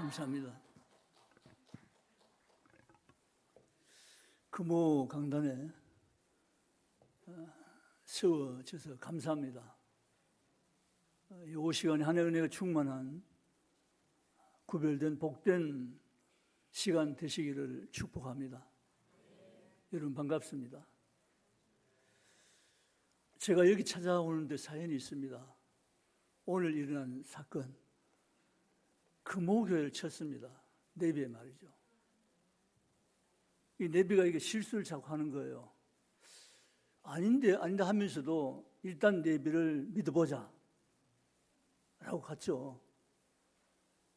감사합니다. 금호 강단에 세워져서 감사합니다. 이 시간에 하나의 은혜가 충만한 구별된 복된 시간 되시기를 축복합니다. 여러분 반갑습니다. 제가 여기 찾아오는데 사연이 있습니다. 오늘 일어난 사건, 금호교회를 쳤습니다. 내비에 말이죠. 이 내비가 이게 실수를 자꾸 하는 거예요. 아닌데 하면서도 일단 내비를 믿어보자 라고 갔죠.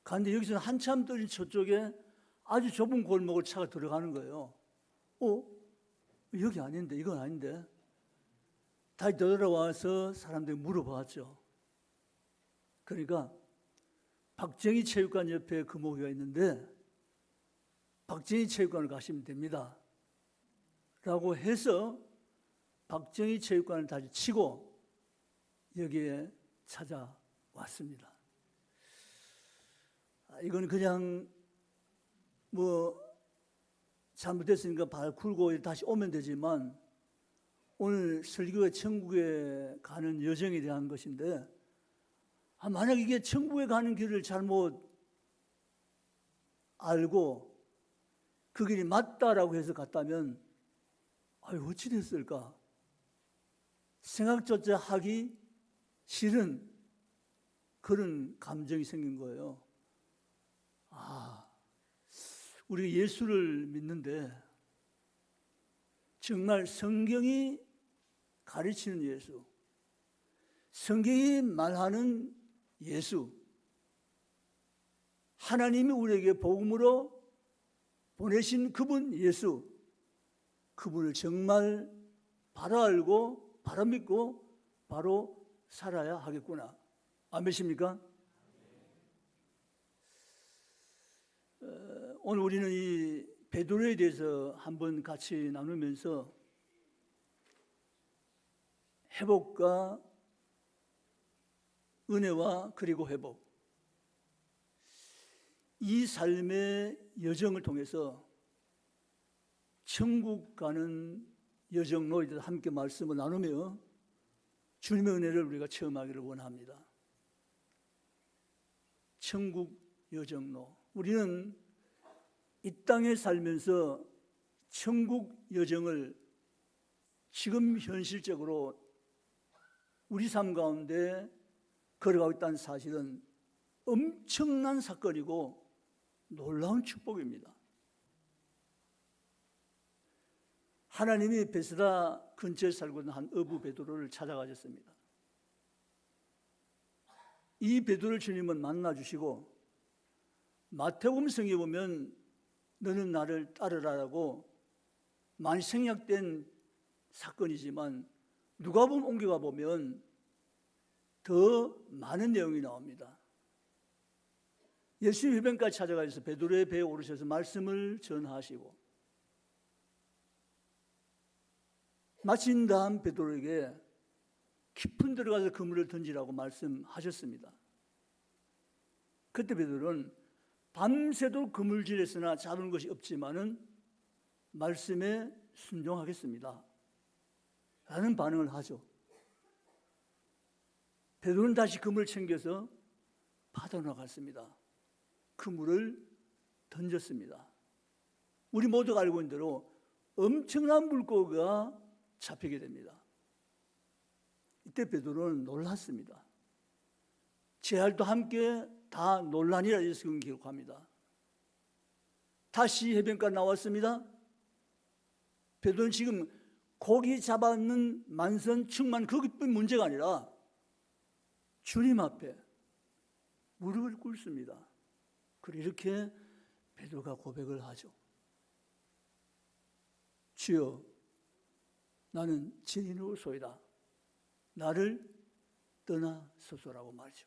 갔는데 여기서는 한참 떨어진 저쪽에 아주 좁은 골목을 차가 들어가는 거예요. 여기 아닌데, 이건 아닌데. 다시 되돌아와서 사람들이 물어봤죠. 그러니까 박정희 체육관 옆에 금호교가 있는데 박정희 체육관을 가시면 됩니다 라고 해서 박정희 체육관을 다시 치고 여기에 찾아왔습니다. 이건 그냥 잘못됐으니까 발 굴고 다시 오면 되지만 오늘 설교가 천국에 가는 여정에 대한 것인데 만약 이게 천국에 가는 길을 잘못 알고 그 길이 맞다라고 해서 갔다면 어찌 됐을까? 생각조차 하기 싫은 그런 감정이 생긴 거예요. 우리가 예수를 믿는데 정말 성경이 가르치는 예수, 성경이 말하는 예수, 하나님이 우리에게 복음으로 보내신 그분 예수, 그분을 정말 바로 알고 바로 믿고 바로 살아야 하겠구나. 아멘이십니까? 오늘 우리는 이 베드로에 대해서 한번 같이 나누면서 회복과 은혜와 그리고 회복, 이 삶의 여정을 통해서 천국 가는 여정로에 대해서 함께 말씀을 나누며 주님의 은혜를 우리가 체험하기를 원합니다. 천국 여정로, 우리는 이 땅에 살면서 천국 여정을 지금 현실적으로 우리 삶 가운데 걸어가고 있다는 사실은 엄청난 사건이고 놀라운 축복입니다. 하나님이 베스다 근처에 살고 있는 한 어부 베드로를 찾아가셨습니다. 이 베드로를 주님은 만나주시고 마태복음 성경에 보면 너는 나를 따르라라고 많이 생략된 사건이지만 누가복음 옮겨가 보면 더 많은 내용이 나옵니다. 예수님 해변까지 찾아가셔서 베드로의 배에 오르셔서 말씀을 전하시고 마친 다음 베드로에게 깊은 데로 가서 그물을 던지라고 말씀하셨습니다. 그때 베드로는 밤새도록 그물질했으나 잡은 것이 없지만은 말씀에 순종하겠습니다 라는 반응을 하죠. 베드로는 다시 그물을 챙겨서 바다로 나갔습니다. 그물을 던졌습니다. 우리 모두가 알고 있는 대로 엄청난 물고기가 잡히게 됩니다. 이때 베드로는 놀랐습니다. 제할도 함께 다 논란이라 예수 기록합니다. 다시 해변가에 나왔습니다. 베드로는 지금 고기 잡았는 만선 충만 그것뿐 문제가 아니라 주님 앞에 무릎을 꿇습니다. 그리고 이렇게 베드로가 고백을 하죠. 주여, 나는 죄인으로소이다. 나를 떠나소서라고 말이죠.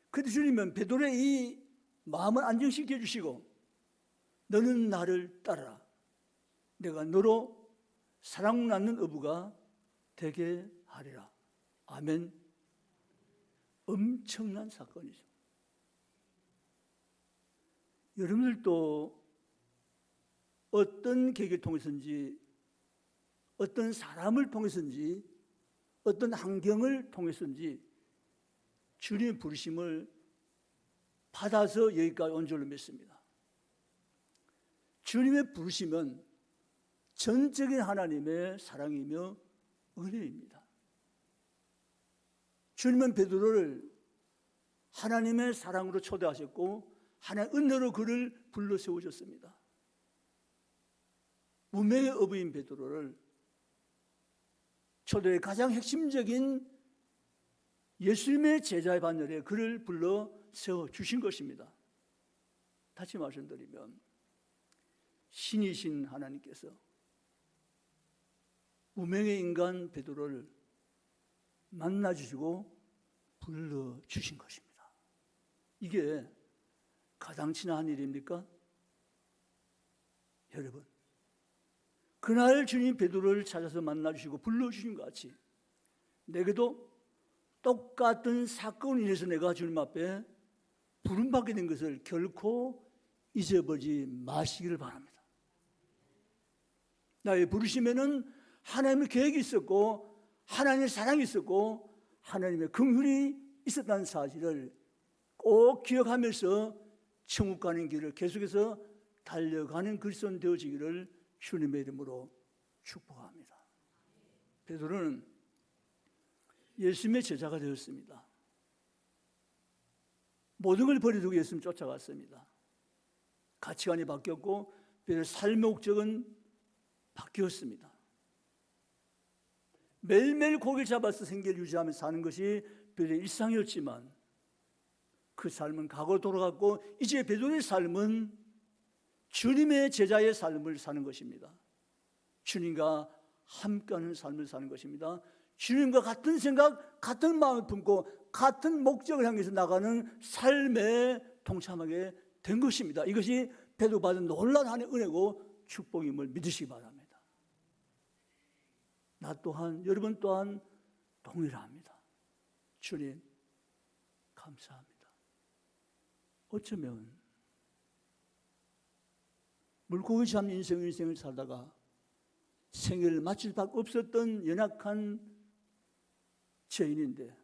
그때 주님은 베드로의 이 마음을 안정시켜 주시고 너는 나를 따르라. 내가 너로 사랑 낳는 어부가 되게 하리라. 아멘. 엄청난 사건이죠. 여러분들도 어떤 계기를 통해서인지, 어떤 사람을 통해서인지, 어떤 환경을 통해서인지 주님의 부르심을 받아서 여기까지 온 줄로 믿습니다. 주님의 부르심은 전적인 하나님의 사랑이며 은혜입니다. 주님은 베드로를 하나님의 사랑으로 초대하셨고 하나님의 은혜로 그를 불러 세우셨습니다. 운명의 어부인 베드로를 초대의 가장 핵심적인 예수님의 제자의 반열에 그를 불러 세워주신 것입니다. 다시 말씀드리면 신이신 하나님께서 운명의 인간 베드로를 만나주시고 불러주신 것입니다. 이게 가당치나 일입니까? 여러분, 그날 주님 베드로를 찾아서 만나주시고 불러주신 것 같이 내게도 똑같은 사건으로 인해서 내가 주님 앞에 부름받게 된 것을 결코 잊어버리지 마시기를 바랍니다. 나의 부르심에는 하나님의 계획이 있었고 하나님의 사랑이 있었고 하나님의 긍휼이 있었다는 사실을 꼭 기억하면서 천국 가는 길을 계속해서 달려가는 그리스도인 되어지기를 주님의 이름으로 축복합니다. 베드로는 예수님의 제자가 되었습니다. 모든 걸 버리고 예수님 쫓아갔습니다. 가치관이 바뀌었고 베드로의 삶의 목적은 바뀌었습니다. 매일매일 고기를 잡아서 생계를 유지하면서 사는 것이 베드로의 일상이었지만 그 삶은 과거로 돌아갔고 이제 베드로의 삶은 주님의 제자의 삶을 사는 것입니다. 주님과 함께하는 삶을 사는 것입니다. 주님과 같은 생각, 같은 마음을 품고 같은 목적을 향해서 나가는 삶에 동참하게 된 것입니다. 이것이 베드로가 받은 놀라운 하나님의 은혜고 축복임을 믿으시기 바랍니다. 나 또한, 여러분 또한 동일합니다. 주님 감사합니다. 어쩌면 물고기 잡는 인생을 살다가 생애를 마칠 수밖에 없었던 연약한 죄인인데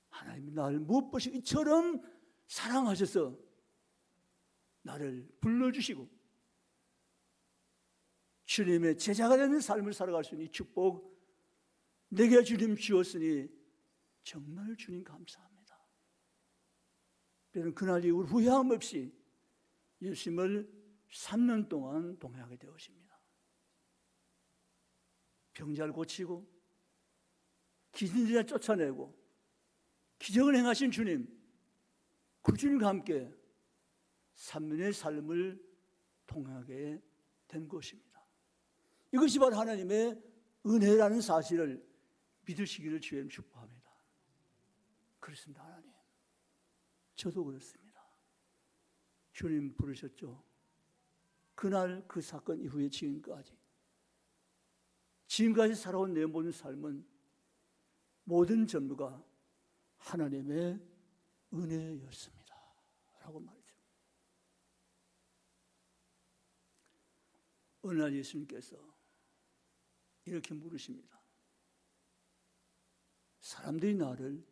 하나님이 나를 무엇보시 이처럼 사랑하셔서 나를 불러주시고 주님의 제자가 되는 삶을 살아갈 수 있는 이 축복 내게 주님 주었으니 정말 주님 감사합니다. 그래서 그날 이후 후회함 없이 예수님을 3년 동안 동행하게 되었습니다. 병자를 고치고 기진들을 쫓아내고 기적을 행하신 주님, 그 주님과 함께 3년의 삶을 동행하게 된 것입니다. 이것이 바로 하나님의 은혜라는 사실을 믿으시기를 주님 축복합니다. 그렇습니다. 하나님, 저도 그렇습니다. 주님 부르셨죠. 그날 그 사건 이후에 지금까지 살아온 내 모든 삶은 모든 전부가 하나님의 은혜였습니다. 라고 말이죠. 어느 날 예수님께서 이렇게 물으십니다. 사람들이 나를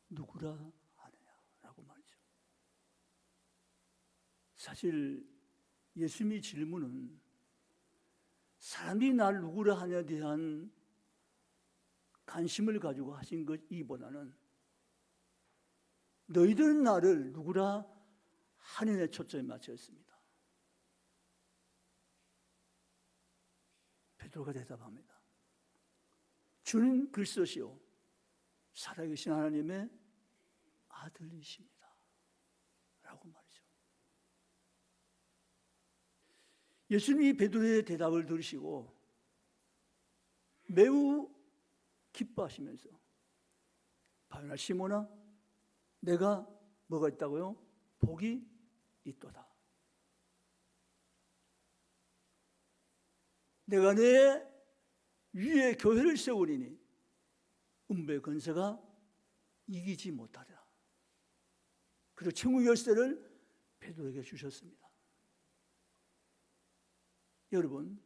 누구라 하느냐라고 말이죠. 사실 예수님의 질문은 사람들이 나를 누구라 하냐에 대한 관심을 가지고 하신 것이보다는 너희들은 나를 누구라 하느냐에 초점이 맞춰 있습니다. 베드로가 대답합니다. 주는 그리스도시요 살아계신 하나님의 아들이십니다. 라고 말이죠. 예수님이 베드로의 대답을 들으시고 매우 기뻐하시면서 바요나 시몬아 내가 뭐가 있다고요? 복이 있도다. 내가 내 위에 교회를 세우리니 음부의 권세가 이기지 못하리라. 그리고 천국 열쇠를 베드로에게 주셨습니다. 여러분,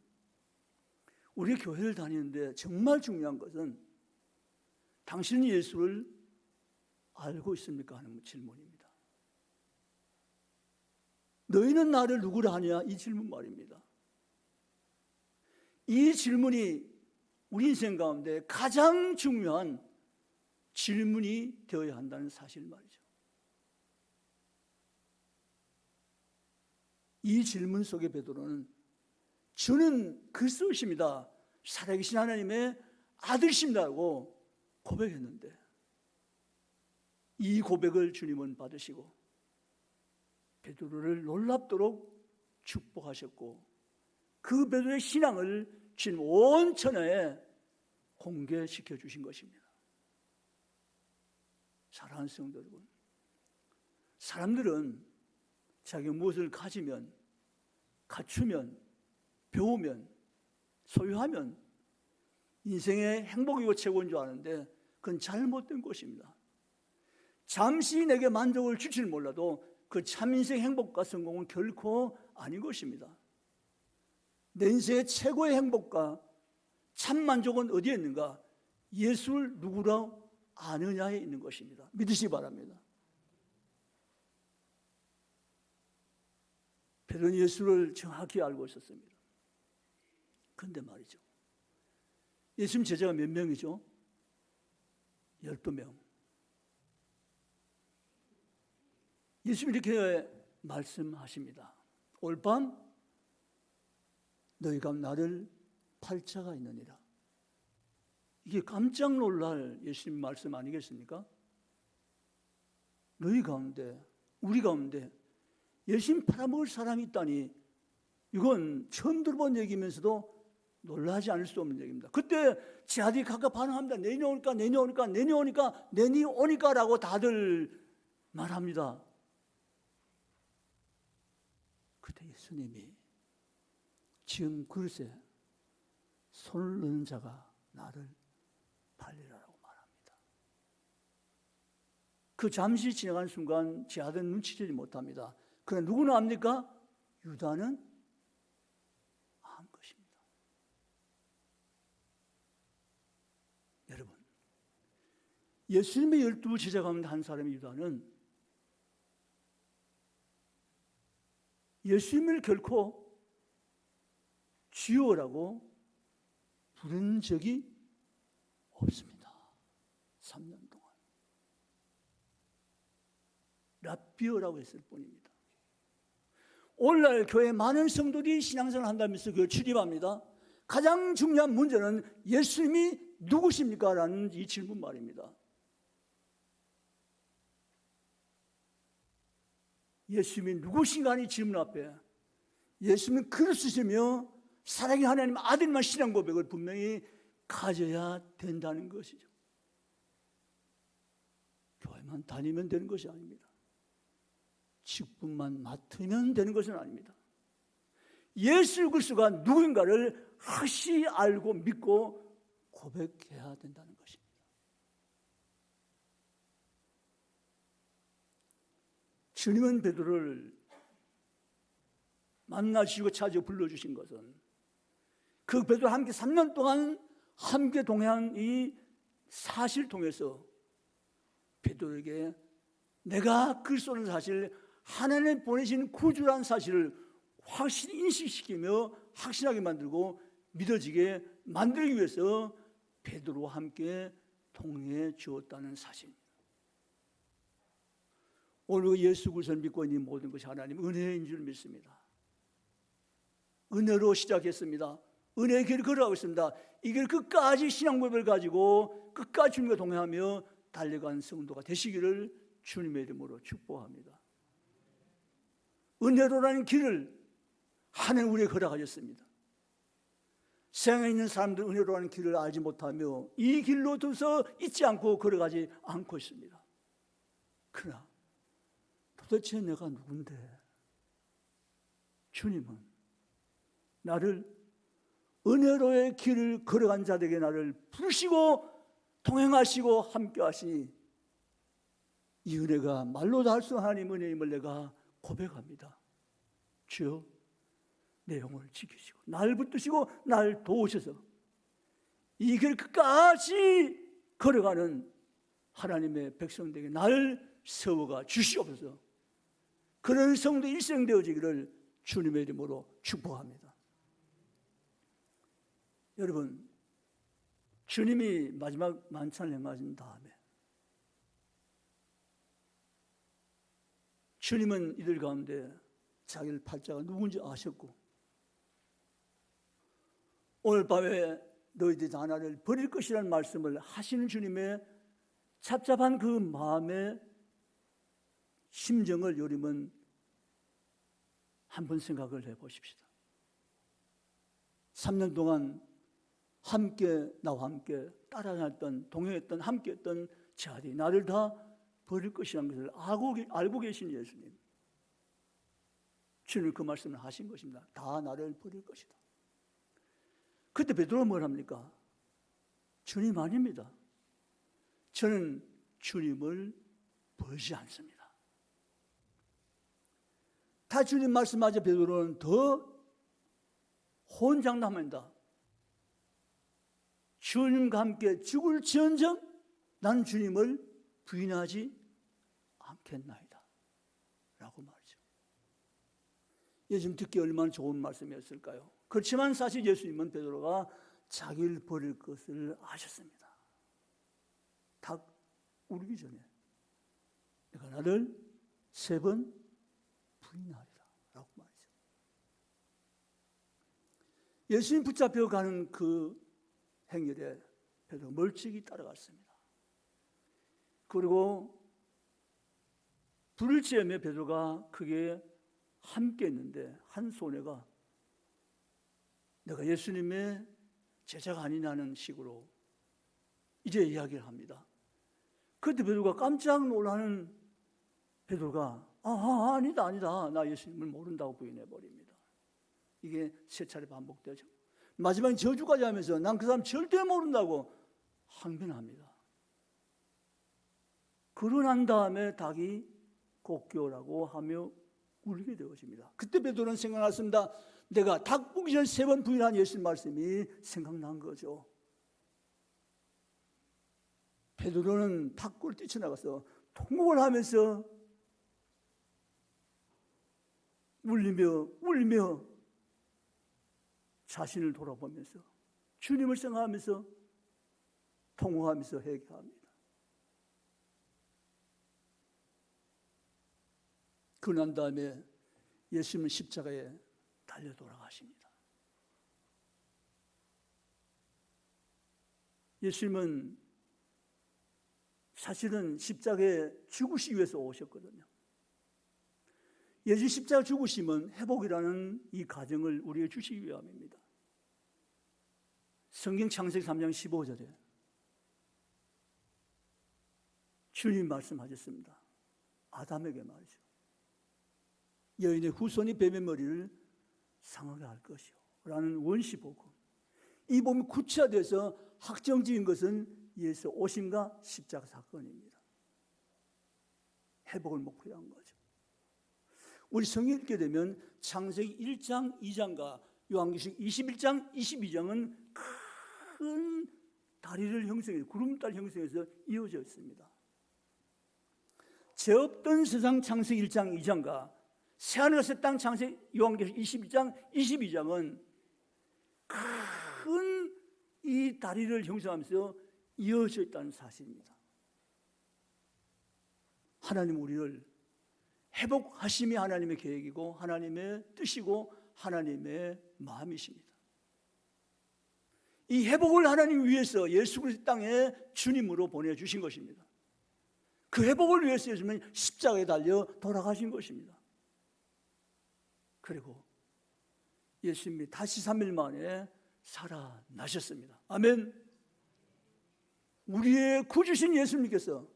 우리 교회를 다니는데 정말 중요한 것은 당신이 예수를 알고 있습니까? 하는 질문입니다. 너희는 나를 누구라 하냐? 이 질문 말입니다. 이 질문이 우리 인생 가운데 가장 중요한 질문이 되어야 한다는 사실 말이죠. 이 질문 속에 베드로는 저는 그리스도이십니다, 살아계신 하나님의 아들이십니다라고 고백했는데, 이 고백을 주님은 받으시고 베드로를 놀랍도록 축복하셨고, 그 베드로의 신앙을 주님 온 천하에 공개시켜 주신 것입니다. 사랑하는 성도 여러분, 사람들은 자기가 무엇을 가지면, 갖추면, 배우면, 소유하면 인생의 행복이고 최고인 줄 아는데 그건 잘못된 것입니다. 잠시 내게 만족을 줄지는 몰라도 그 참 인생 행복과 성공은 결코 아닌 것입니다. 내 인생의 최고의 행복과 참 만족은 어디에 있는가? 예수를 누구라 아느냐에 있는 것입니다. 믿으시기 바랍니다. 베드로는 예수를 정확히 알고 있었습니다. 그런데 말이죠, 예수님 제자가 몇 명이죠? 12명. 예수님이 이렇게 말씀하십니다. 올 밤 너희가 나를 팔 자가 있느니라. 이게 깜짝 놀랄 예수님 말씀 아니겠습니까? 너희 가운데, 우리 가운데 예수님 팔아먹을 사람이 있다니, 이건 처음 들어본 얘기면서도 놀라지 않을 수 없는 얘기입니다. 그때 제 아들이 각각 반응합니다. 내년오니까, 내년오니까, 내년오니까, 내년오니까 라고 다들 말합니다. 그때 예수님이 지금 그릇에 손을 넣는 자가 나를 팔리라고 말합니다. 그 잠시 지나간 순간 제 아들은 눈치채지 못합니다. 그러나 누구는 압니까? 유다는 안 것입니다. 여러분, 예수님의 12 제자 가운데 한 사람의 유다는 예수님을 결코 주여라고 부른 적이 없습니다. 3년 동안 라비어라고 했을 뿐입니다. 오늘날 교회 많은 성도들이 신앙생활을 한다면서 교회 출입합니다. 가장 중요한 문제는 예수님이 누구십니까? 라는 이 질문 말입니다. 예수님이 누구신가 하는 질문 앞에 예수님은 그리스도시며 살아계신 하나님 아들만 신앙 고백을 분명히 가져야 된다는 것이죠. 교회만 다니면 되는 것이 아닙니다. 직분만 맡으면 되는 것은 아닙니다. 예수 그리스도가 누구인가를 확실히 알고 믿고 고백해야 된다는 것입니다. 주님은 베드로를 만나주시고 찾아 불러주신 것은 그 베드로와 함께 3년 동안 함께 동행한 이 사실 통해서 베드로에게 내가 그리스도라는 사실, 하나님 보내신 구주라는 사실을 확실히 인식시키며 확신하게 만들고 믿어지게 만들기 위해서 베드로와 함께 동행해 주었다는 사실입니다. 오늘 예수 그리스도를 믿고 있는 모든 것이 하나님 은혜인 줄 믿습니다. 은혜로 시작했습니다. 은혜의 길을 걸어가고 있습니다. 이 길 끝까지 신앙 고백을 가지고 끝까지 주님과 동행하며 달려간 성도가 되시기를 주님의 이름으로 축복합니다. 은혜로라는 길을 하나님 우리에게 허락하셨습니다. 세상에 있는 사람들 은혜로라는 길을 알지 못하며 이 길로 둬서 잊지 않고 걸어가지 않고 있습니다. 그러나 도대체 내가 누군데 주님은 나를 은혜로의 길을 걸어간 자들에게 나를 부르시고 동행하시고 함께 하시니 이 은혜가 말로 다 할 수 없는 하나님 은혜임을 내가 고백합니다. 주여, 내 영혼을 지키시고 날 붙드시고 날 도우셔서 이 길 끝까지 걸어가는 하나님의 백성들에게 날 세워가 주시옵소서. 그런 성도 일생 되어지기를 주님의 이름으로 축복합니다. 여러분, 주님이 마지막 만찬을 행하신 다음에 주님은 이들 가운데 자기를 팔자가 누군지 아셨고, 오늘 밤에 너희들이 다 나를 버릴 것이라는 말씀을 하시는 주님의 답답한 그 마음의 심정을 여러분 한번 생각을 해보십시다. 3년 동안 함께 나와 함께 따라다녔던, 동행했던, 함께했던 자들이 나를 다 버릴 것이라는 것을 알고 계신 예수님, 주님 그 말씀을 하신 것입니다. 다 나를 버릴 것이다. 그때 베드로가 뭘 합니까? 주님 아닙니다. 저는 주님을 버리지 않습니다. 다 주님 말씀하자 베드로는 더 혼장담합니다. 주님과 함께 죽을지언정 나는 주님을 부인하지 않겠나이다 라고 말이죠. 예수님 듣기 얼마나 좋은 말씀이었을까요? 그렇지만 사실 예수님은 베드로가 자기를 버릴 것을 아셨습니다. 닭 우르기 전에 내가 나를 3번 부인하리라 라고 말이죠. 예수님 붙잡혀 가는 그 행렬에 베드로가 멀찍이 따라갔습니다. 그리고 불을 쬐며 베드로가 크게 함께 했는데 한 소녀가 내가 예수님의 제자가 아니냐는 식으로 이제 이야기를 합니다. 그때 베드로가 깜짝 놀라는 베드로가 아니다 나 예수님을 모른다고 부인해버립니다. 이게 3차례 반복되죠. 마지막에 저주까지 하면서 난 그 사람 절대 모른다고 항변합니다. 그러고 난 다음에 닭이 곡교라고 하며 울게 되어집니다. 그때 베드로는 생각났습니다. 내가 닭 보기 전에 3번 부인한 예수님 말씀이 생각난 거죠. 베드로는 닭굴 뛰쳐나가서 통곡을 하면서 울며 자신을 돌아보면서 주님을 생각하면서 통곡하면서 회개합니다. 그난 다음에 예수님은 십자가에 달려 돌아가십니다. 예수님은 사실은 십자가에 죽으시기 위해서 오셨거든요. 예수 십자가 죽으심은 회복이라는 이 가정을 우리에게 주시기 위함입니다. 성경 창세기 3장 15절에 주님 말씀하셨습니다. 아담에게 말이죠. 여인의 후손이 뱀의 머리를 상하게 할 것이요 라는 원시복음, 이 복음이 구체화돼서 확정지은 것은 예수 오심과 십자가 사건입니다. 회복을 목표로 한 거죠. 우리 성경 읽게 되면 창세기 1장 2장과 요한계시록 21장 22장은 큰 다리를 형성해서 구름다리 형성해서 이어져 있습니다. 죄 없던 세상 창세기 1장 2장과 새하늘과 새 땅 창세기 요한계시록 21장 22장은 큰 이 다리를 형성하면서 이어져 있다는 사실입니다. 하나님 우리를 회복하심이 하나님의 계획이고 하나님의 뜻이고 하나님의 마음이십니다. 이 회복을 하나님 위해서 예수 그리스도 땅에 주님으로 보내주신 것입니다. 그 회복을 위해서 예수님은 십자가에 달려 돌아가신 것입니다. 그리고 예수님이 다시 3일 만에 살아나셨습니다. 아멘. 우리의 구주신 예수님께서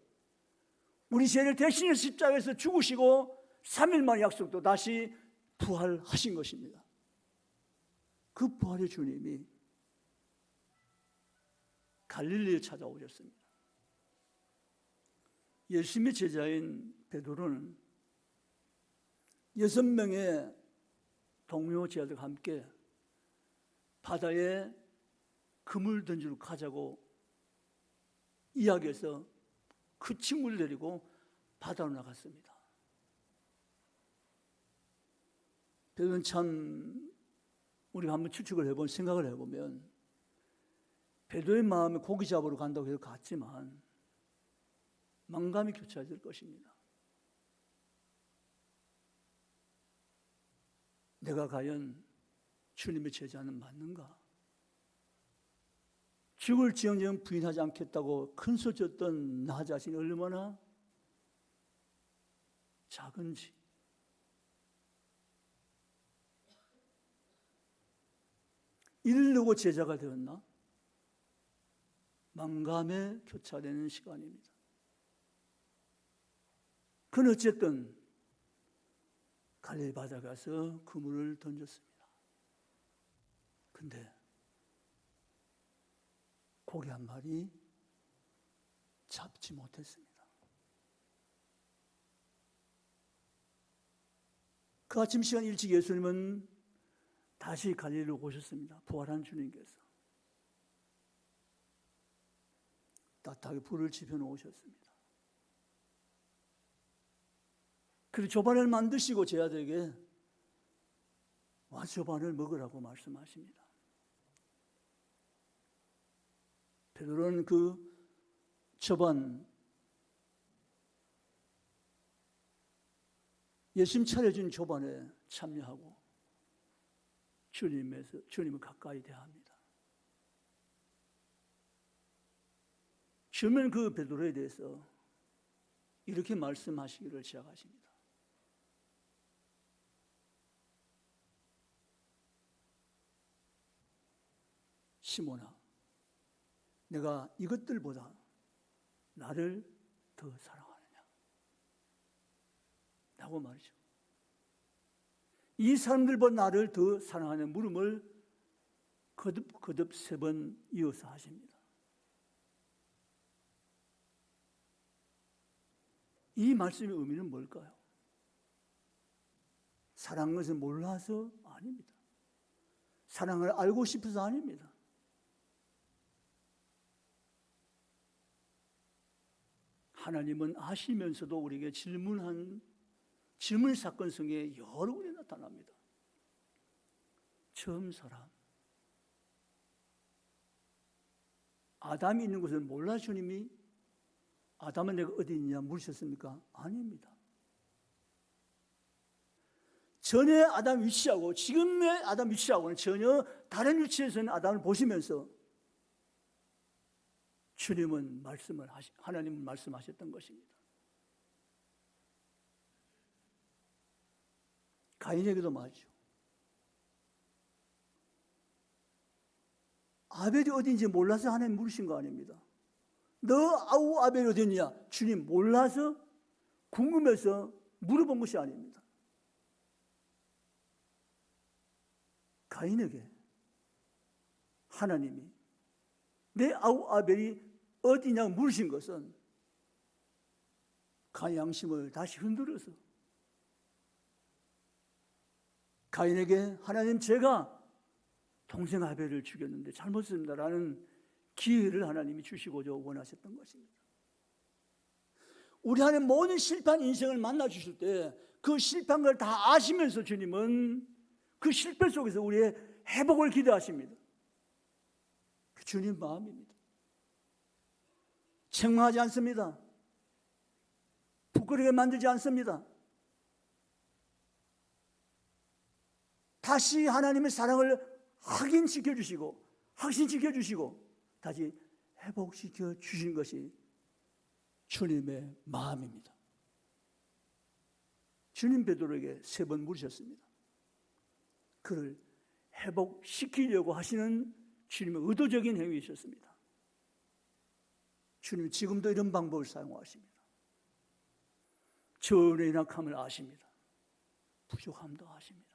우리 죄를 대신해 십자가에서 죽으시고 3일 만에 약속도 다시 부활하신 것입니다. 그 부활의 주님이 갈릴리에 찾아오셨습니다. 예수님의 제자인 베드로는 6명의 동료 제자들과 함께 바다에 그물 던지러 가자고 이야기해서 그 친구를 데리고 바다로 나갔습니다. 베드로는 참 우리가 한번 추측을 해보면, 생각을 해보면 베드로의 마음에 고기 잡으러 간다고 해서 갔지만 만감이 교차될 것입니다. 내가 과연 주님의 제자는 맞는가? 죽을지언정 부인하지 않겠다고 큰소리쳤던 나 자신이 얼마나 작은지, 이르려고 제자가 되었나? 만감에 교차되는 시간입니다. 그는 어쨌든 갈릴리 바다에 가서 그물을 던졌습니다. 근데 고기 한 마리 잡지 못했습니다. 그 아침 시간 일찍 예수님은 다시 갈릴리로 오셨습니다. 부활한 주님께서 따뜻하게 불을 지펴 놓으셨습니다. 그리고 조반을 만드시고 제자들에게 와 조반을 먹으라고 말씀하십니다. 베드로는 그 조반, 예수님 차려준 조반에 참여하고 주님을 가까이 대합니다. 주님은 그 베드로에 대해서 이렇게 말씀하시기를 시작하십니다. 시몬아, 내가 이것들보다 나를 더 사랑하느냐? 라고 말이죠. 이 사람들보다 나를 더 사랑하는 물음을 거듭 3번 이어서 하십니다. 이 말씀의 의미는 뭘까요? 사랑하는 것을 몰라서 아닙니다. 사랑을 알고 싶어서 아닙니다. 하나님은 아시면서도 우리에게 질문 사건 속에 여러 군데 나타납니다. 처음 사람, 아담이 있는 것을 몰라 주님이 아담은 내가 어디 있냐 물으셨습니까? 아닙니다. 전에 아담 위치하고 지금의 아담 위치하고는 전혀 다른 위치에서는 아담을 보시면서 하나님은 말씀하셨던 것입니다. 가인에게도 말이죠. 아벨이 어딘지 몰라서 하나님 물으신 거 아닙니다. 너 아우 아벨이 어딨냐? 주님 몰라서 궁금해서 물어본 것이 아닙니다. 가인에게 하나님이 내 아우 아벨이 어디냐고 물으신 것은 가인 양심을 다시 흔들어서 가인에게 하나님 제가 동생 아벨을 죽였는데 잘못했습니다라는 기회를 하나님이 주시고자 원하셨던 것입니다. 우리 안에 모든 실패한 인생을 만나 주실 때 그 실패한 걸 다 아시면서 주님은 그 실패 속에서 우리의 회복을 기대하십니다. 그 주님 마음입니다. 책망하지 않습니다. 부끄럽게 만들지 않습니다. 다시 하나님의 사랑을 확인시켜 주시고 확신시켜 주시고 다시 회복시켜 주신 것이 주님의 마음입니다. 주님 베드로에게 3번 물으셨습니다. 그를 회복시키려고 하시는 주님의 의도적인 행위이셨습니다. 주님 지금도 이런 방법을 사용하십니다. 저의 연약함을 아십니다. 부족함도 아십니다.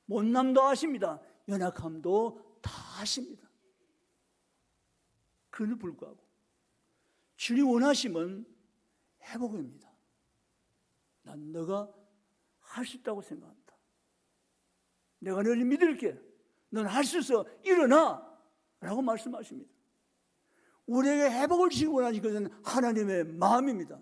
못남도 아십니다. 연약함도 다 아십니다. 그럼에도 불구하고 주님 원하심은 회복입니다. 난 너가 할 수 있다고 생각합니다. 내가 너를 믿을게. 넌 할 수 있어. 일어나. 라고 말씀하십니다. 우리에게 회복을 주시고 원하시는 것은 하나님의 마음입니다.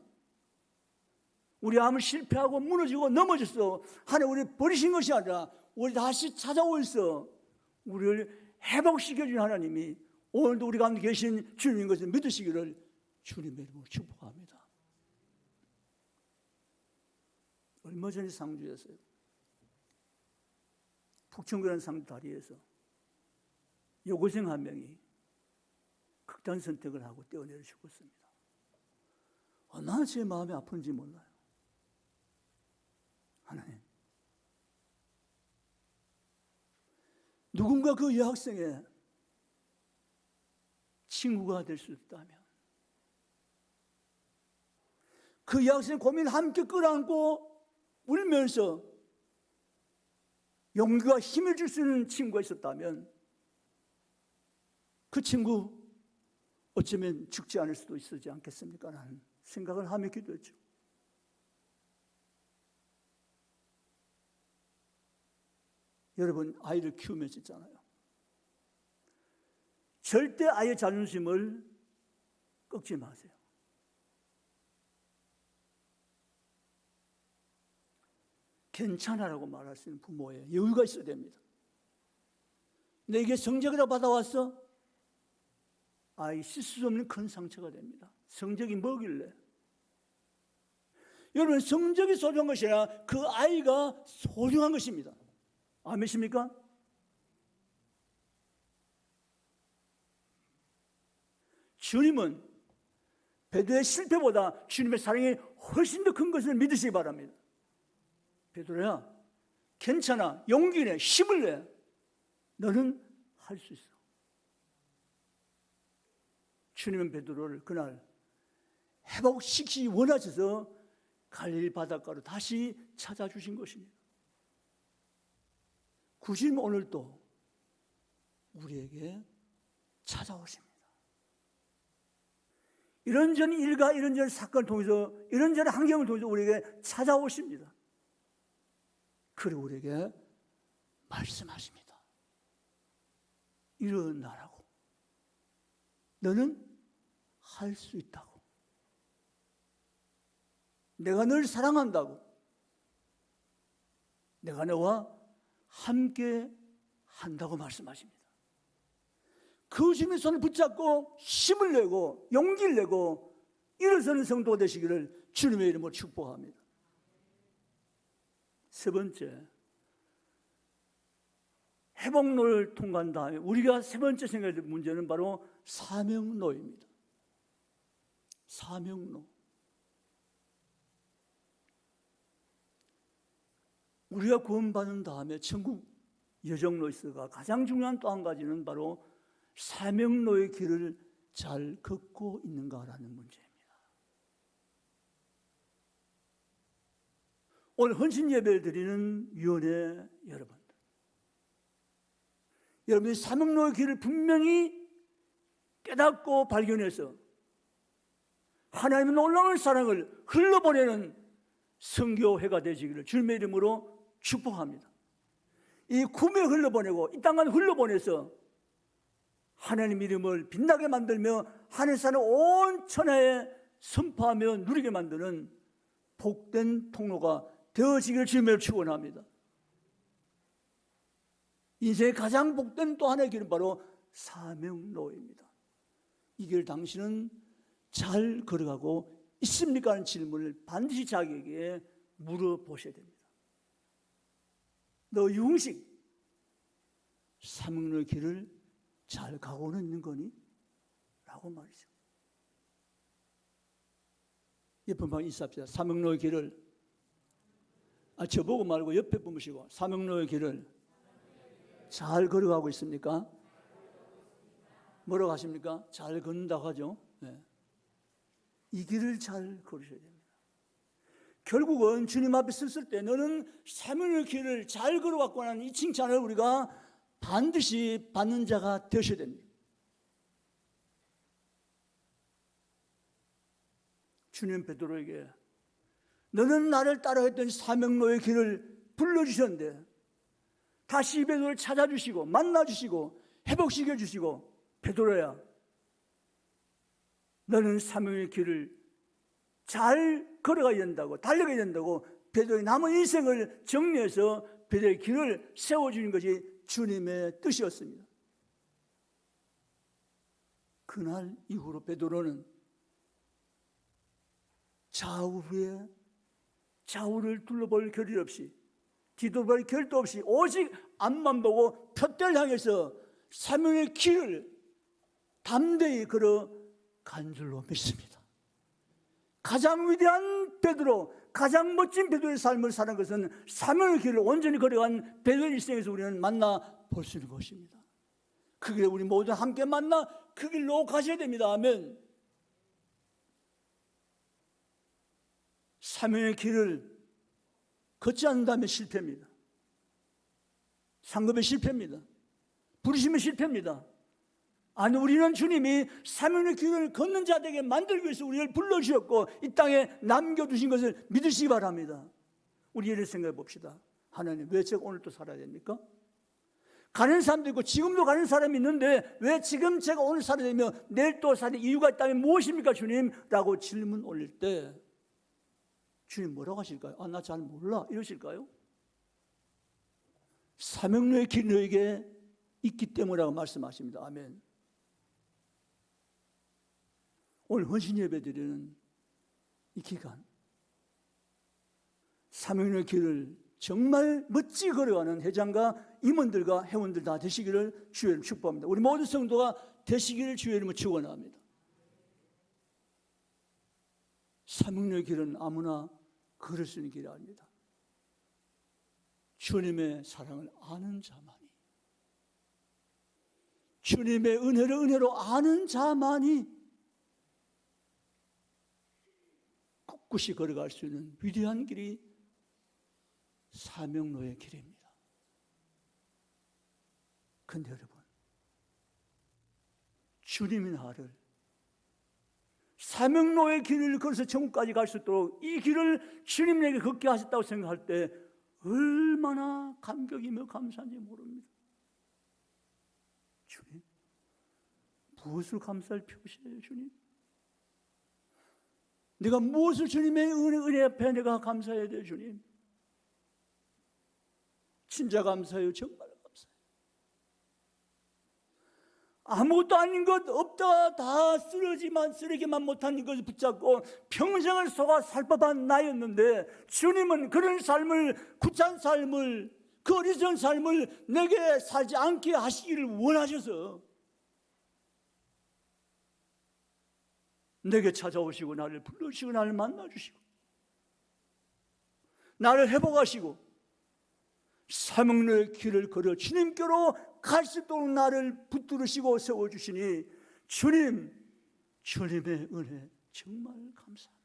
우리 아무리 실패하고 무너지고 넘어졌어. 하나님 우리를 버리신 것이 아니라 우리 다시 찾아오셔서 우리를 회복시켜주는 하나님이 오늘도 우리 가운데 계신 주님인 것을 믿으시기를 주님의 이름으로 축복합니다. 얼마 전에 상주였어요. 북청교라는 상주 다리에서 여고생 한 명이 극단 선택을 하고 뛰어내려 죽었습니다. 얼마나 제 마음이 아픈지 몰라요. 하나님, 누군가 그 여학생의 친구가 될 수 있다면, 그 여학생의 고민을 함께 끌어안고 울면서 용기와 힘을 줄 수 있는 친구가 있었다면 그 친구 어쩌면 죽지 않을 수도 있지 않겠습니까? 라는 생각을 하며 기도했죠. 여러분, 아이를 키우면서 있잖아요. 절대 아이의 자존심을 꺾지 마세요. 괜찮아라고 말할 수 있는 부모의 여유가 있어야 됩니다. 내게 성적이라 받아왔어? 아이 씻을 수 없는 큰 상처가 됩니다. 성적이 뭐길래? 여러분, 성적이 소중한 것이 아니라 그 아이가 소중한 것입니다. 아멘입니까? 주님은 베드로의 실패보다 주님의 사랑이 훨씬 더 큰 것을 믿으시기 바랍니다. 베드로야, 괜찮아. 용기 내. 힘을 내. 너는 할 수 있어. 주님은 베드로를 그날 회복시키기 원하셔서 갈릴리 바닷가로 다시 찾아주신 것입니다. 구주님 오늘도 우리에게 찾아오십니다. 이런저런 일과 이런저런 사건을 통해서, 이런저런 환경을 통해서 우리에게 찾아오십니다. 그리고 우리에게 말씀하십니다. 일어나라고. 너는 할 수 있다고. 내가 널 사랑한다고. 내가 너와 함께 한다고 말씀하십니다. 그 주님의 손을 붙잡고 힘을 내고 용기를 내고 일어서는 성도가 되시기를 주님의 이름으로 축복합니다. 세 번째, 회복로를 통과한 다음에 우리가 세 번째 생각해야 될 문제는 바로 사명로입니다. 사명로. 우리가 구원받은 다음에 천국 여정로에 있어가 가장 중요한 또 한 가지는 바로 사명로의 길을 잘 걷고 있는가라는 문제입니다. 오늘 헌신 예배를 드리는 위원회 여러분들, 여러분이 사명로의 길을 분명히 깨닫고 발견해서 하나님의 놀라운 사랑을 흘러보내는 선교회가 되시기를 주님의 이름으로 축복합니다. 이 구매 흘러보내고 이 땅을 흘러보내서 하나님 이름을 빛나게 만들며 하늘 사는 온 천하에 선포하며 누리게 만드는 복된 통로가 되어지기를 주님을 축원합니다. 인생의 가장 복된 또 하나의 길은 바로 사명로입니다. 이 길 당신은 잘 걸어가고 있습니까? 하는 질문을 반드시 자기에게 물어보셔야 됩니다. 너 유흥식 사명로의 길을 잘 가고는 있는 거니? 라고 말이죠. 옆에 방 인사합시다. 사명로의 길을, 저보고 말고 옆에 보시고, 사명로의 길을 잘 걸어가고 있습니까? 뭐라고 하십니까? 잘 걷는다고 하죠. 네. 이 길을 잘 걸으셔야 됩니다. 결국은 주님 앞에 섰을 때 너는 사명의 길을 잘 걸어왔고 하는 이 칭찬을 우리가 반드시 받는 자가 되셔야 됩니다. 주님 베드로에게 너는 나를 따라했던 사명로의 길을 불러주셨는데 다시 베드로를 찾아주시고 만나주시고 회복시켜주시고, 베드로야, 너는 사명의 길을 잘 걸어가야 된다고, 달려가야 된다고 베드로의 남은 인생을 정리해서 베드로의 길을 세워주는 것이 주님의 뜻이었습니다. 그날 이후로 베드로는 좌우를 둘러볼 겨를 없이, 뒤돌아볼 겨를도 없이 오직 앞만 보고 표대를 향해서 사명의 길을 담대히 걸어간 줄로 믿습니다. 가장 위대한 베드로, 가장 멋진 베드로의 삶을 사는 것은 사명의 길을 온전히 걸어간 베드로의 일생에서 우리는 만나볼 수 있는 것입니다. 그 길에 우리 모두 함께 만나 그 길로 가셔야 됩니다. 아멘. 사명의 길을 걷지 않는다면 실패입니다. 상급의 실패입니다. 부르심의 실패입니다. 아니, 우리는 주님이 사명의 길을 걷는 자들에게 만들기 위해서 우리를 불러주셨고 이 땅에 남겨두신 것을 믿으시기 바랍니다. 우리 이를 생각해 봅시다. 하나님, 왜 제가 오늘 또 살아야 됩니까? 가는 사람도 있고 지금도 가는 사람이 있는데 왜 지금 제가 오늘 살아야 되며 내일 또 살아야 이유가 있다면 무엇입니까 주님? 라고 질문 올릴 때 주님 뭐라고 하실까요? 아, 나 잘 몰라 이러실까요? 사명로의 길이 너에게 있기 때문이라고 말씀하십니다. 아멘. 오늘 헌신 예배 드리는 이 기간, 사명로의 길을 정말 멋지게 걸어가는 회장과 임원들과 회원들 다 되시기를 주의 이름으로 축복합니다. 우리 모든 성도가 되시기를 주의 이름으로 축원합니다. 사명로의 길은 아무나 걸을 수 있는 길이 아닙니다. 주님의 사랑을 아는 자만이, 주님의 은혜를 은혜로 아는 자만이 꿋꿋이 걸어갈 수 있는 위대한 길이 사명로의 길입니다. 그런데 여러분, 주님이 나를 사명로의 길을 걸어서 천국까지 갈 수 있도록 이 길을 주님에게 걷게 하셨다고 생각할 때 얼마나 감격이며 감사한지 모릅니다. 주님, 무엇을 감사할 필요시에요 주님? 내가 무엇을 주님의 은혜 앞에 내가 감사해야 돼요 주님? 진짜 감사해요. 정말 감사해요. 아무것도 아닌 것 없다 다 쓰레기만 못하는 것을 붙잡고 평생을 속아 살 법한 나였는데 주님은 그런 삶을, 구찬 삶을, 그 어리석은 삶을 내게 살지 않게 하시기를 원하셔서 내게 찾아오시고 나를 불러주시고 나를 만나주시고 나를 회복하시고 사명로의 길을 걸어 주님께로 갈 수 있도록 나를 붙들으시고 세워주시니 주님, 주님의 은혜 정말 감사합니다.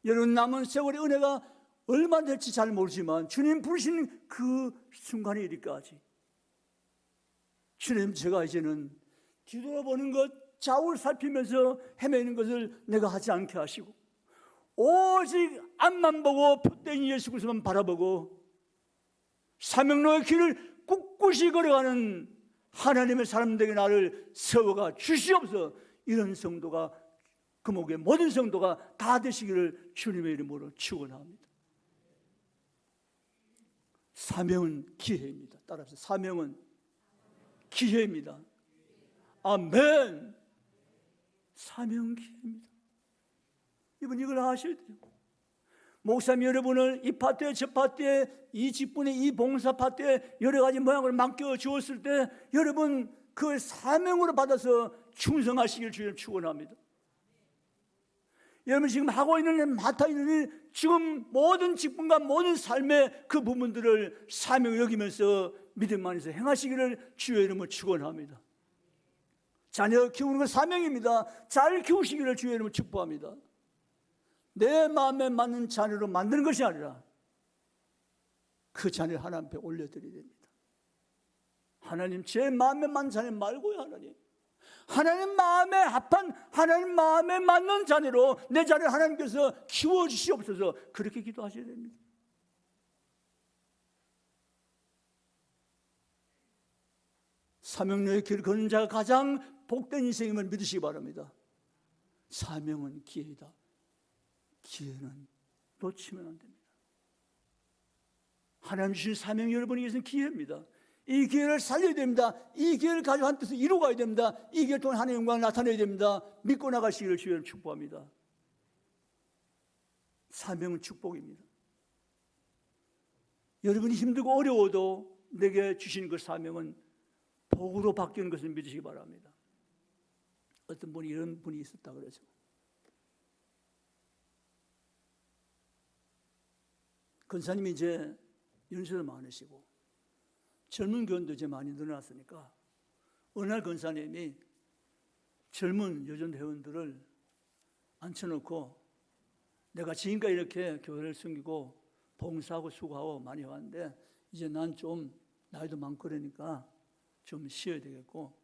여러분, 남은 세월의 은혜가 얼마나 될지 잘 모르지만 주님 부르시는 그 순간에 이르기까지 주님, 제가 이제는 뒤돌아보는 것, 좌우를 살피면서 헤매는 것을 내가 하지 않게 하시고 오직 앞만 보고 표대인 예수 그리스도만 바라보고 사명로의 길을 꿋꿋이 걸어가는 하나님의 사람들에게 나를 세워가 주시옵소서. 이런 성도가, 금옥의 모든 성도가 다 되시기를 주님의 이름으로 축원합니다. 사명은 기회입니다. 따라서 사명은 기회입니다. 아멘. 사명은 기회입니다. 이분 이걸 아셔야 돼요. 목사님 여러분을 이 파트에 저 파트에 이 직분에 이 봉사 파트에 여러 가지 모양을 맡겨 주었을 때 여러분 그 사명으로 받아서 충성하시길 주님 축원합니다. 여러분 지금 하고 있는 일, 맡아 있는 일, 지금 모든 직분과 모든 삶의 그 부분들을 사명 여기면서 믿음 안에서 행하시기를 주의 이름으로 축원합니다. 자녀 키우는 건 사명입니다. 잘 키우시기를 주의 이름으로 축복합니다. 내 마음에 맞는 자녀로 만드는 것이 아니라 그 자녀를 하나님 앞에 올려드려야 됩니다. 하나님, 제 마음에 맞는 자녀 말고요. 하나님 마음에 합한, 하나님 마음에 맞는 자녀로 내 자녀를 하나님께서 키워주시옵소서. 그렇게 기도하셔야 됩니다. 사명의 길을 걷는 자가 가장 복된 인생임을 믿으시기 바랍니다. 사명은 기회이다. 기회는 놓치면 안 됩니다. 하나님 주신 사명이 여러분에게서는 기회입니다. 이 기회를 살려야 됩니다. 이 기회를 가지고 한 뜻을 이루어가야 됩니다. 이 기회를 통해 하나님의 영광을 나타내야 됩니다. 믿고 나가시기를 주의를 축복합니다. 사명은 축복입니다. 여러분이 힘들고 어려워도 내게 주신 그 사명은 복으로 바뀌는 것을 믿으시기 바랍니다. 어떤 분이 이런 분이 있었다 그러죠. 권사님이 이제 연세도 많으시고 젊은 교원도 이제 많이 늘어났으니까 어느 날 권사님이 젊은 여전 회원들을 앉혀놓고 내가 지금까지 이렇게 교회를 섬기고 봉사하고 수고하고 많이 해왔는데 이제 난 좀 나이도 많고 그러니까 좀 쉬어야 되겠고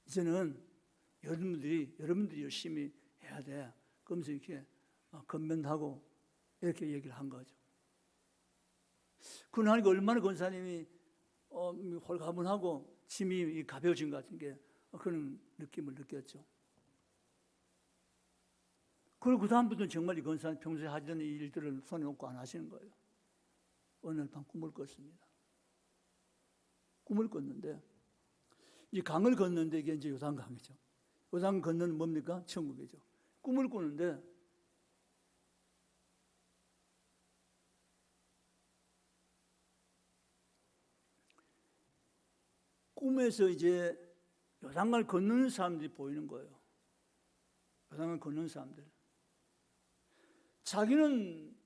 이제는 여러분들이 열심히 해야 돼. 그러면서 이렇게 건면하고 이렇게 얘기를 한 거죠. 그러니까 얼마나 권사님이 홀가분하고 짐이 가벼워진 것 같은 게 그런 느낌을 느꼈죠. 그리고 그 다음부터는 정말 이 권사님 평소에 하던 일들을 손에 놓고 안 하시는 거예요. 어느 날 밤 꿈을 꿨습니다. 꿈을 꿨는데 이 강을 걷는데 이게 이제 요단강이죠. 요단 건너는 뭡니까? 천국이죠. 꿈을 꾸는데 꿈에서 이제 요단강을 건너는 사람들이 보이는 거예요. 요단강을 건너는 사람들. 자기는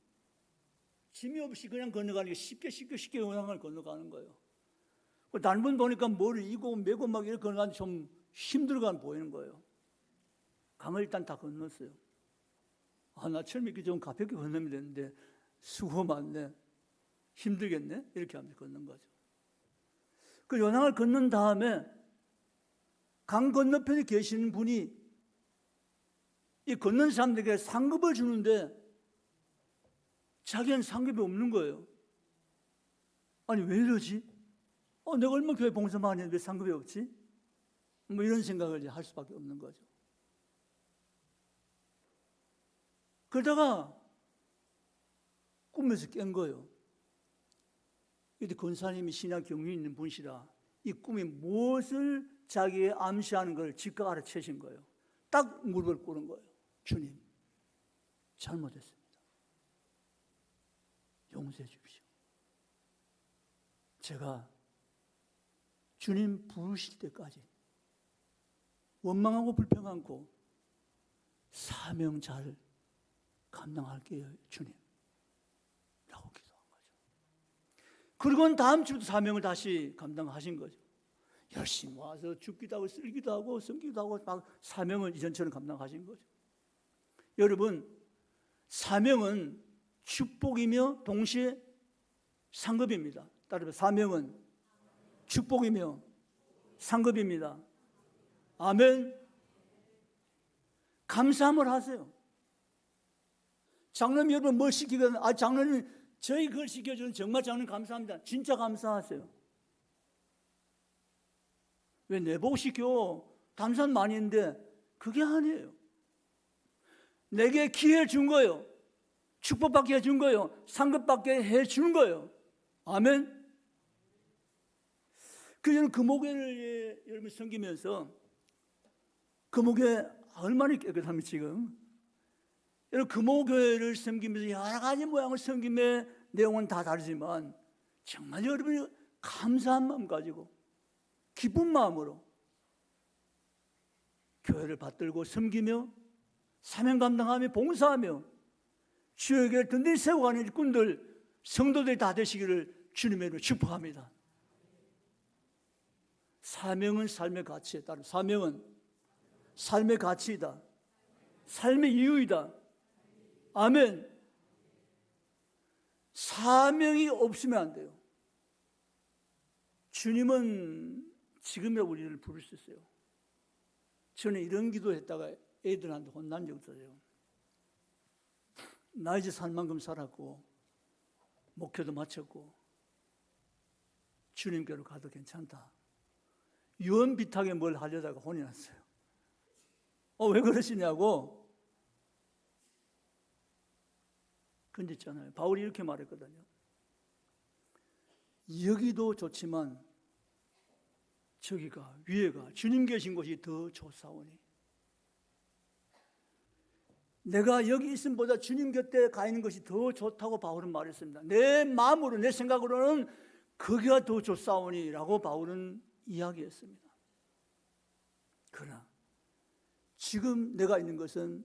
짐이 없이 그냥 건너가는 게 쉽게 요단강을 건너가는 거예요. 다른 분 보니까 머리 이고 메고 막 이렇게 건너가는데 좀 힘들어가는 보이는 거예요. 강을 일단 다 건넜어요. 나처럼 이렇게 좀 가볍게 건너면 되는데 수고 많네, 힘들겠네 이렇게 하면서 건넌 거죠. 그 요단강을 건넌 다음에 강 건너편에 계시는 분이 이 건넌 사람들에게 상급을 주는데 자기는 상급이 없는 거예요. 아니 왜 이러지? 내가 얼마나 교회 봉사 많이 했는데 왜 상급이 없지? 뭐 이런 생각을 이제 할 수밖에 없는 거죠. 그러다가 꿈에서 깬 거예요. 이때 권사님이 신학 경륜이 있는 분이시라 이 꿈이 무엇을 자기의 암시하는 걸 즉각 알아채신 거예요. 딱 무릎을 꿇은 거예요. 주님, 잘못했습니다. 용서해 주십시오. 제가 주님 부르실 때까지 원망하고 불평 않고 사명 잘 감당할게요, 주님. 라고 기도한 거죠. 그리고는 다음 주부터 사명을 다시 감당하신 거죠. 열심히 와서 죽기도 하고 쓸기도 하고 섬기기도 하고 막 사명을 이전처럼 감당하신 거죠. 여러분, 사명은 축복이며 동시에 상급입니다. 따라서 사명은 축복이며 상급입니다. 아멘. 감사함을 하세요. 장로님 여러분 뭘 시키거든? 장로님 저희 그걸 시켜주는 정말 장로님 감사합니다. 진짜 감사하세요. 왜 내보고 시켜? 감사는 많이 했는데 그게 아니에요. 내게 기회를 준 거예요. 축복받게 해준 거예요. 상급받게 해준 거예요. 아멘. 그래서 금오교를 여러분 섬기면서 금오교회 얼마나 깨끗하면 지금 여러분 금오교회를 섬기면서 여러 가지 모양을 섬김의 내용은 다 다르지만 정말 여러분이 감사한 마음 가지고 기쁜 마음으로 교회를 받들고 섬기며 사명 감당하며 봉사하며 주에게 든든히 세워가는 일꾼들 성도들이 다 되시기를 주님의 이름으로 축복합니다. 사명은 삶의 가치에 따른 사명은 삶의 가치이다. 삶의 이유이다. 아멘. 사명이 없으면 안 돼요. 주님은 지금이라고 우리를 부를 수 있어요. 저는 이런 기도했다가 애들한테 혼난 적 있어요. 나 이제 살 만큼 살았고 목표도 마쳤고 주님께로 가도 괜찮다. 유언비탁에 뭘 하려다가 혼이 났어요. 왜 그러시냐고. 근데 있잖아요, 바울이 이렇게 말했거든요. 여기도 좋지만 저기가, 위에가, 주님 계신 곳이 더 좋사오니 내가 여기 있음보다 주님 곁에 가 있는 것이 더 좋다고 바울은 말했습니다. 내 마음으로, 내 생각으로는 거기가 더 좋사오니 라고 바울은 이야기했습니다. 그러나 지금 내가 있는 것은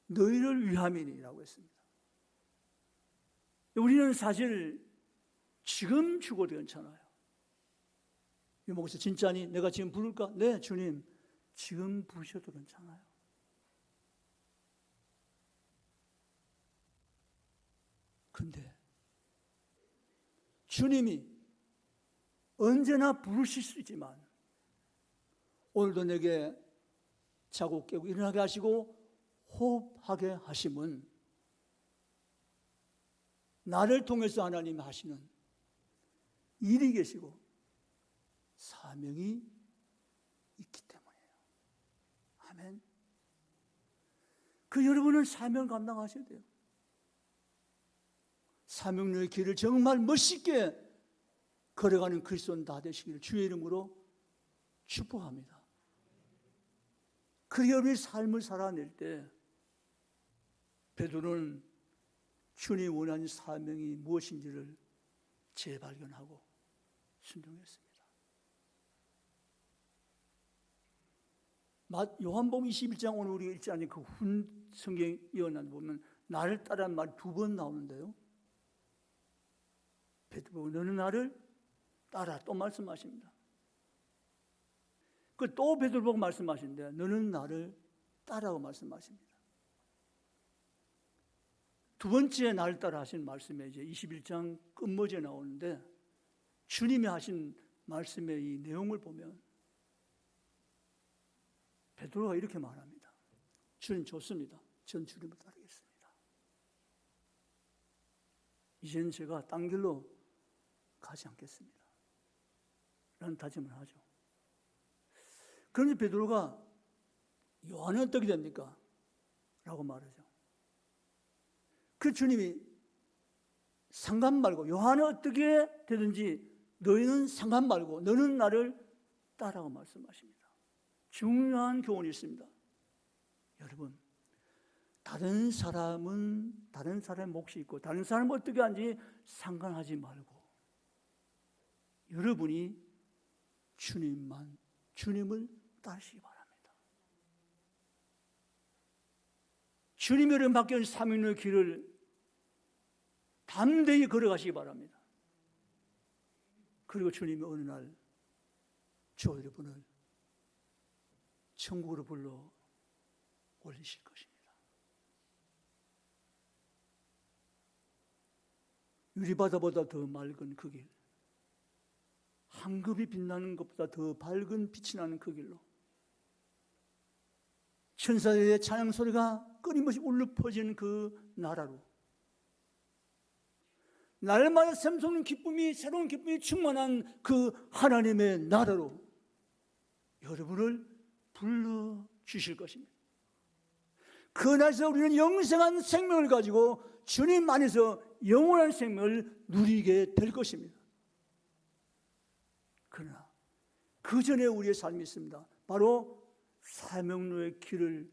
너희를 위함이니라고 했습니다. 우리는 사실 지금 죽어도 괜찮아요. 이 목사 진짜니? 내가 지금 부를까? 네, 주님, 지금 부르셔도 괜찮아요. 근데 주님이 언제나 부르실 수 있지만 오늘도 내게 자고 깨고 일어나게 하시고 호흡하게 하심은 나를 통해서 하나님이 하시는 일이 계시고 사명이 있기 때문이에요. 아멘. 그 여러분은 사명 감당하셔야 돼요. 사명의 길을 정말 멋있게 걸어가는 그리스도인 다 되시기를 주의 이름으로 축복합니다. 그 여러분의 삶을 살아낼 때 베드로는 주님 원하는 사명이 무엇인지를 재발견하고 순종했습니다. 요한복음 21장 오늘 우리가 읽지 않은 그 성경 예언을 보면 나를 따라는 말이 2번 나오는데요. 베드로 너는 나를 따라 또 말씀하십니다. 그 또 베드로 보고 말씀하시는데 너는 나를 따라고 말씀하십니다. 두 번째 나를 따라 하신 말씀에 이제 21장 끝머지에 나오는데 주님이 하신 말씀의 이 내용을 보면 베드로가 이렇게 말합니다. 주님 좋습니다. 전 주님을 따르겠습니다. 이제는 제가 딴 길로 가지 않겠습니다. 라는 다짐을 하죠. 그런데 베드로가 요한은 어떻게 됩니까? 라고 말하죠. 그 주님이 상관 말고 요한은 어떻게 되든지 너희는 상관 말고 너는 나를 따라고 말씀하십니다. 중요한 교훈이 있습니다. 여러분, 다른 사람은 다른 사람의 몫이 있고 다른 사람은 어떻게 하는지 상관하지 말고 여러분이 주님을 따르시기 바랍니다. 주님이 여러분 밖에 사명의 길을 담대히 걸어가시기 바랍니다. 그리고 주님이 어느 날 저 여러분을 천국으로 불러 올리실 것입니다. 유리바다보다 더 맑은 그 길, 황금이 빛나는 것보다 더 밝은 빛이 나는 그 길로 천사들의 찬양 소리가 끊임없이 울려 퍼지는 그 나라로 날마다 샘솟는 기쁨이 새로운 기쁨이 충만한 그 하나님의 나라로 여러분을 불러주실 것입니다. 그 날에서 우리는 영생한 생명을 가지고 주님 안에서 영원한 생명을 누리게 될 것입니다. 그러나 그 전에 우리의 삶이 있습니다. 바로 사명로의 길을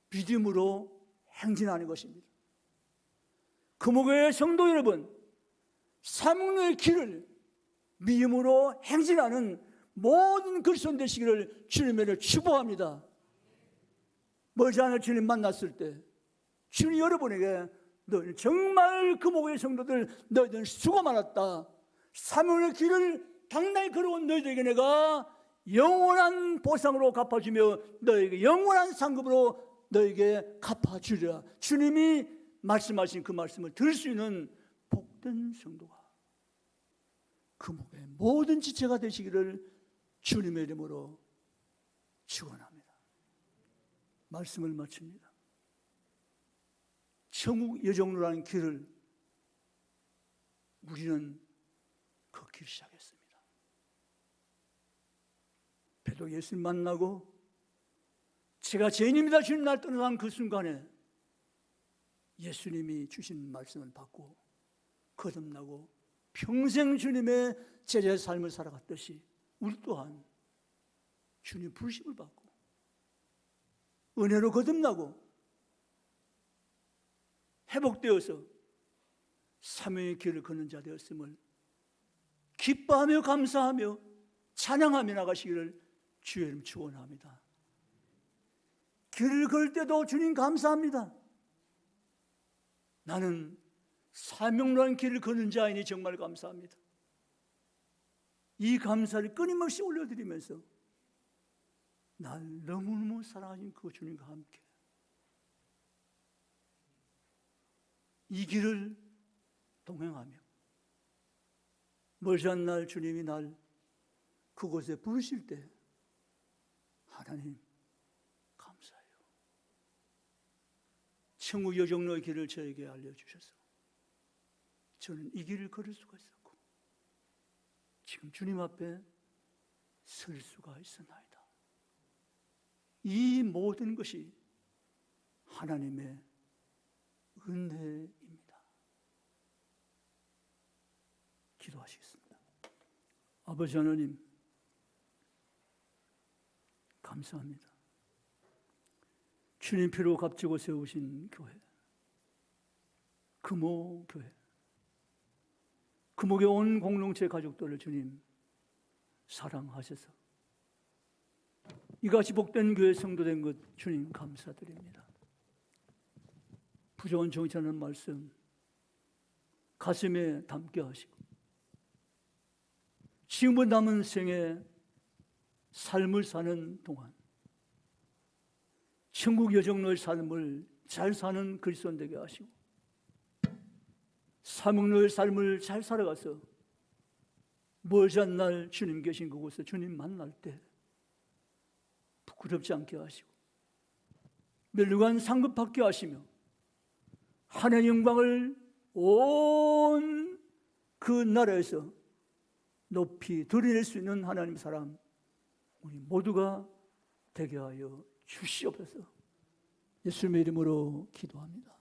믿음으로 행진하는 것입니다. 금옥의 성도 여러분, 사명로의 길을 믿음으로 행진하는 모든 그리스도인 되시기를 주님을 축복합니다. 멀지 않은 주님 만났을 때 주님 여러분에게 너희는 정말 금옥의 성도들 너희들은 수고 많았다. 사명로의 길을 당당히 걸어온 너희들에게 내가 영원한 보상으로 갚아주며 너희에게 영원한 상급으로 너희에게 갚아주리라. 주님이 말씀하신 그 말씀을 들을 수 있는 복된 성도가 금옥의 모든 지체가 되시기를 주님의 이름으로 축원합니다. 말씀을 마칩니다. 천국 여정로라는 길을 우리는 걷기 시작했습니다. 베드로 예수님 만나고 제가 죄인입니다 주님 날 떠나간 그 순간에 예수님이 주신 말씀을 받고 거듭나고 평생 주님의 제자의 삶을 살아갔듯이 우리 또한 주님 부르심을 받고 은혜로 거듭나고 회복되어서 사명의 길을 걷는 자 되었음을 기뻐하며 감사하며 찬양하며 나가시기를 주의 이름 축원합니다. 길을 걸 때도 주님 감사합니다. 나는 사명로한 길을 걷는 자이니 정말 감사합니다. 이 감사를 끊임없이 올려드리면서 날 너무너무 사랑하신 그 주님과 함께 이 길을 동행하며 멀지 않은 날 주님이 날 그곳에 부르실 때 하나님 감사해요. 천국 여정로의 길을 저에게 알려주셔서 저는 이 길을 걸을 수가 있었고 지금 주님 앞에 설 수가 있었나이다. 이 모든 것이 하나님의 은혜입니다. 기도하시겠습니다. 아버지 하나님 감사합니다. 주님 피로 값지고 세우신 교회 금호교회 금호교회 온 공동체 가족들을 주님 사랑하셔서 이같이 복된 교회 성도된 것 주님 감사드립니다. 부족한 정치하는 말씀 가슴에 담게 하시고 지금은 남은 생에 삶을 사는 동안 천국 여정로의 삶을 잘 사는 그리스도인 되게 하시고 사명로의 삶을 잘 살아가서 멀지 않은 날 주님 계신 그곳에 주님 만날 때 부끄럽지 않게 하시고 멸류관 상급받게 하시며 하나님의 영광을 온 그 나라에서 높이 드러낼 수 있는 하나님 사람 우리 모두가 되게 하여 주시옵소서. 예수님의 이름으로 기도합니다.